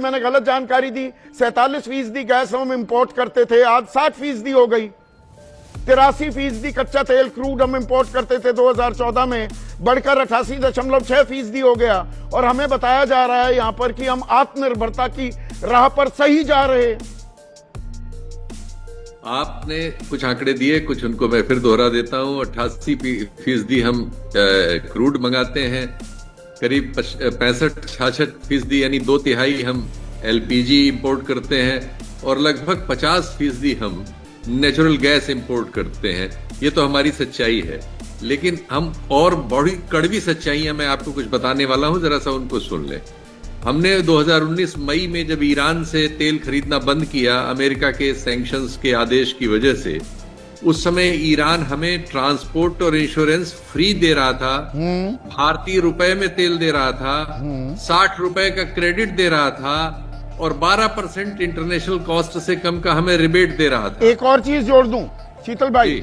मैंने गलत जानकारी दी। 47% गैस हम इंपोर्ट करते थे, आज 60% हो गई। 83% कच्चा तेल क्रूड हम इंपोर्ट करते थे 2014 में, बढ़कर 88.6% हो गया। और हमें बताया जा रहा है यहां पर कि हम आत्मनिर्भरता की राह पर सही जा रहे हैं। आपने कुछ आंकड़े दिए, कुछ उनको मैं फिर दोहरा देता हूं। 88% हम क्रूड मंगाते हैं, करीब 65-66% यानी 2/3 हम एलपीजी इंपोर्ट करते हैं, और लगभग 50% हम नेचुरल गैस इंपोर्ट करते हैं। ये तो हमारी सच्चाई है, लेकिन हम और बड़ी कड़वी सच्चाइयां मैं आपको कुछ बताने वाला हूं, जरा सा उनको सुन लें। हमने 2019 मई में जब ईरान से तेल खरीदना बंद किया अमेरिका के सैंक्शंस के आदेश की वजह से, उस समय ईरान हमें ट्रांसपोर्ट और इंश्योरेंस फ्री दे रहा था, भारतीय रुपए में तेल दे रहा था, 60 रुपए का क्रेडिट दे रहा था, और 12% इंटरनेशनल कॉस्ट से कम का हमें रिबेट दे रहा था। एक और चीज जोड़ दूं शीतल भाई,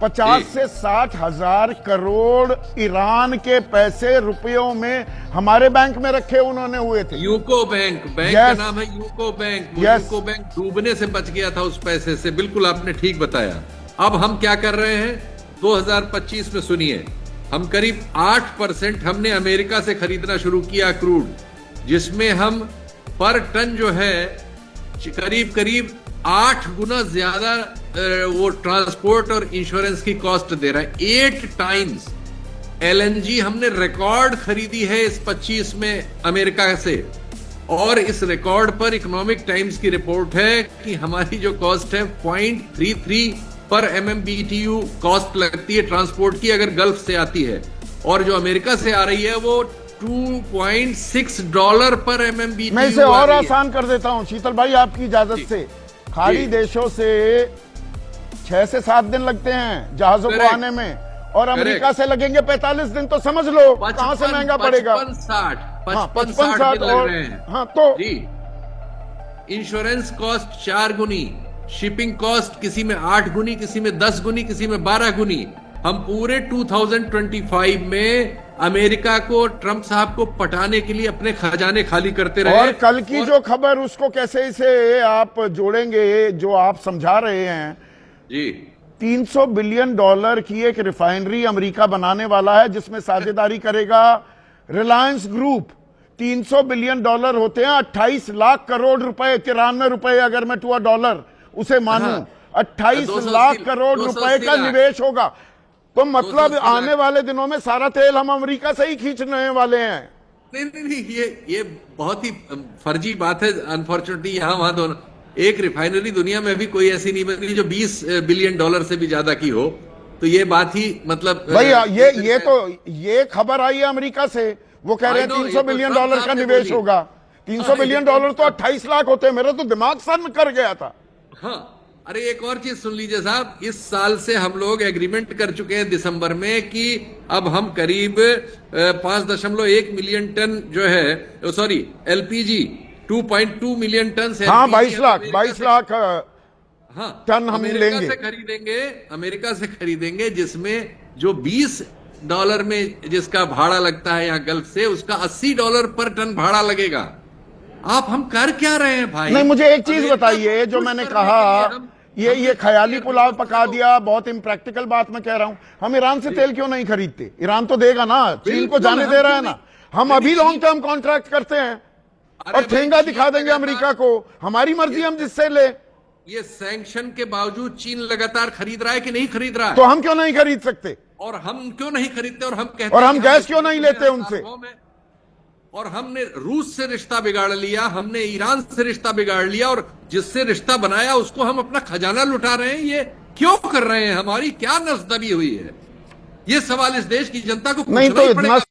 50 से 60 हजार करोड़ ईरान के पैसे रुपयों में हमारे बैंक में रखे उन्होंने हुए थे। यूको बैंक का नाम है यूको बैंक। यूको बैंक डूबने से बच गया था उस पैसे से। बिल्कुल आपने ठीक बताया। अब हम क्या कर रहे हैं 2025 में, सुनिए, हम करीब 8% हमने अमेरिका से खरीदना शुरू किया क्रूड, जिसमें हम पर टन जो है करीब 8 गुना ज्यादा वो ट्रांसपोर्ट और इंश्योरेंस की कॉस्ट दे रहा है। 8 टाइम्स एलएनजी हमने रिकॉर्ड खरीदी है इस 25 में अमेरिका से, और इस रिकॉर्ड पर इकोनॉमिक टाइम्स की रिपोर्ट है कि हमारी जो कॉस्ट है 0.33 पर MMBTU कॉस्ट लगती है ट्रांसपोर्ट की, अगर गल्फ से आती है, और जो अमेरिका से आ रही है वो $2.6 पर MMBTU। मैं इसे और आसान कर देता हूं शीतल भाई आपकी इजाजत से। खाड़ी देशों से 6 से 7 दिन लगते हैं जहाजों को आने में, और अमेरिका से लगेंगे 45 दिन। तो समझ लो कहां से महंगा पड़ेगा। 55-60 और हाँ, तो इंश्योरेंस कॉस्ट 4 गुनी, शिपिंग कॉस्ट किसी में 8 गुनी, किसी में 10 गुनी, किसी में 12 गुनी। हम पूरे 2025 में अमेरिका को, ट्रंप साहब को पटाने के लिए अपने खजाने खाली करते रहे। और कल की जो खबर, उसको कैसे इसे आप जोड़ेंगे जो आप समझा रहे हैं जी। $300 बिलियन की एक रिफाइनरी अमेरिका बनाने वाला है, जिसमें साझेदारी करेगा रिलायंस ग्रुप। $300 बिलियन होते हैं 28 लाख करोड़ रुपए, 93 रुपए अगर मैं टू डॉलर उसे मानूं। 28 लाख करोड़ रुपए का निवेश होगा। तो मतलब आने वाले दिनों में सारा तेल हम अमेरिका से ही खींचने वाले हैं। नहीं, ये बहुत ही फर्जी बात है। अनफॉर्चुनेटली यहाँ वहां दोनों, एक रिफाइनरी दुनिया में भी कोई ऐसी नहीं बनी जो $20 बिलियन से भी ज्यादा की हो। तो ये बात ही मतलब भैया ये खबर आई है अमेरिका से, वो कह रहे हैं $300 बिलियन का निवेश होगा। $300 बिलियन तो 28 लाख होते हैं। मेरा तो दिमाग सन्न कर गया था। हाँ, अरे एक और चीज सुन लीजिए साहब, इस साल से हम लोग एग्रीमेंट कर चुके हैं दिसंबर में कि अब हम करीब 5.1 मिलियन टन जो है, सॉरी एलपीजी 2.2 मिलियन टन से, हाँ 22 लाख हाँ टन हम लेंगे, अमेरिका से खरीदेंगे, जिसमें जो $20 में जिसका भाड़ा लगता है यहाँ गल्फ से, उसका $80 पर टन भाड़ा लगेगा। आप हम कर क्या रहे हैं भाई? नहीं, मुझे एक चीज बताइए, जो मैंने कहा ये ख्याली पुलाव पका दिया, बहुत इम्प्रैक्टिकल बात मैं कह रहा हूं। हम ईरान से तेल क्यों नहीं खरीदते? ईरान तो देगा ना, चीन को जाने दे रहा है ना। हम अभी लॉन्ग टर्म कॉन्ट्रैक्ट करते हैं और ठेंगा दिखा देंगे अमेरिका को, हमारी मर्जी हम जिससे ले। ये सैंक्शन के बावजूद चीन लगातार खरीद रहा है कि नहीं खरीद रहा है? तो हम क्यों नहीं खरीद सकते? और हम क्यों नहीं खरीदते? और हम कहते और हम गैस क्यों नहीं लेते उनसे? और हमने रूस से रिश्ता बिगाड़ लिया, हमने ईरान से रिश्ता बिगाड़ लिया, और जिससे रिश्ता बनाया उसको हम अपना खजाना लुटा रहे हैं। ये क्यों कर रहे हैं? हमारी क्या नसदबी हुई है? ये सवाल इस देश की जनता को पूछना ही पड़ेगा।